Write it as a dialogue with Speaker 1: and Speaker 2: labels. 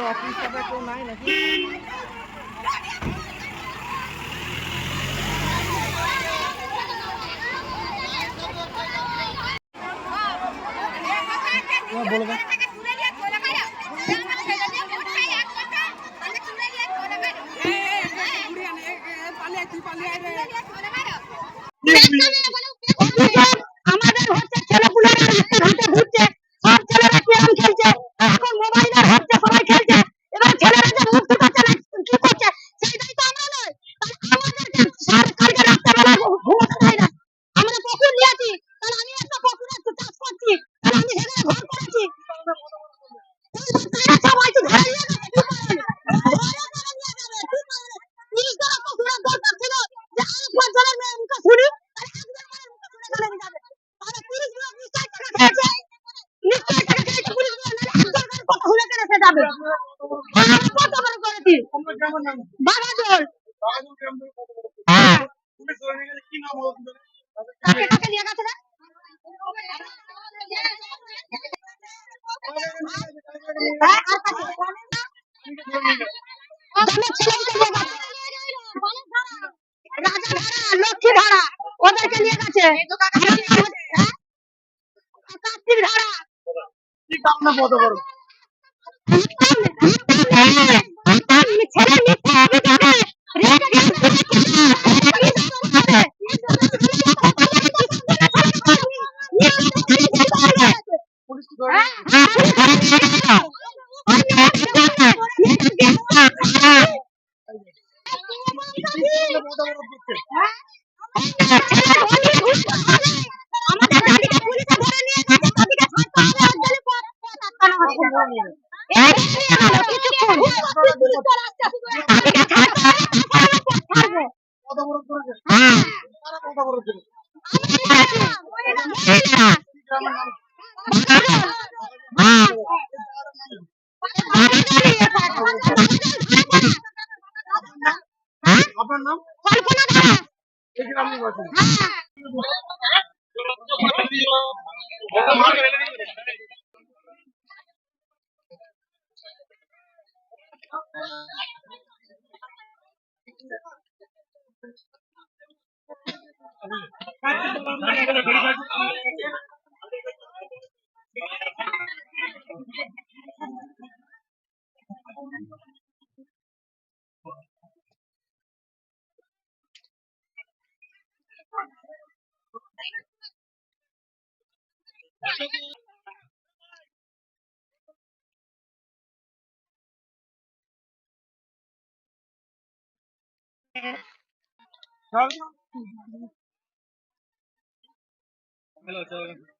Speaker 1: Office স্টাফে কেউ নাই নাকি? বলবে আমাদের হচ্ছে ছেলেপুলেরা রাস্তাঘাটে ঘুরছে, সব ছেলেরা ক্যারাম খেলছে, এখন মোবাইলের হচ্ছে সবাই খেলছে। এবার ছেলেরা যে মুক্তি পাচ্ছে না কি করছে সেইটাই তো আমরা নয়। আমাদেরকে সরকারকে রাস্তাবেলা ঘুমোতে দেয় না। আমরা পুকুর নিয়েছি, কারণ আমি একটা পুকুরে চাষ করছি, কারণ আমি সেখানে ঘর করেছি। সবাইকে ধরে নিয়ে যাবে কি করে? পুলিশ দ্বারা পুকুরের দরকার ছিল যে আরো 5 জনের মুখে শুনি, আর একজন মানে মুখে শুনে চলে যাবে। তাহলে পুলিশ গুলো নিশ্চয় টাকা খেয়েছে, নিশ্চয় টাকা খেয়েছে পুলিশ গুলো, নাহলে একজনের কথা শুনে কেন সে যাবে? আমরা কত বড় করেছি বাগাজল। হ্যাঁ পুলিশ ধরে নিয়ে গেছে, কি নাম হলো কাকে কাকে নিয়ে গেছে না? লক্ষ্মী ভাড়া ওদেরকে নিয়ে গেছে, কার্তিক ধারা কি কাম না কত বড় ছেলে মিথ্যা অভিযোগে রেখে গেছে। আপনার নাম? কল্পনা ধারা। এখানে আপনি বসেন। Hello, sir.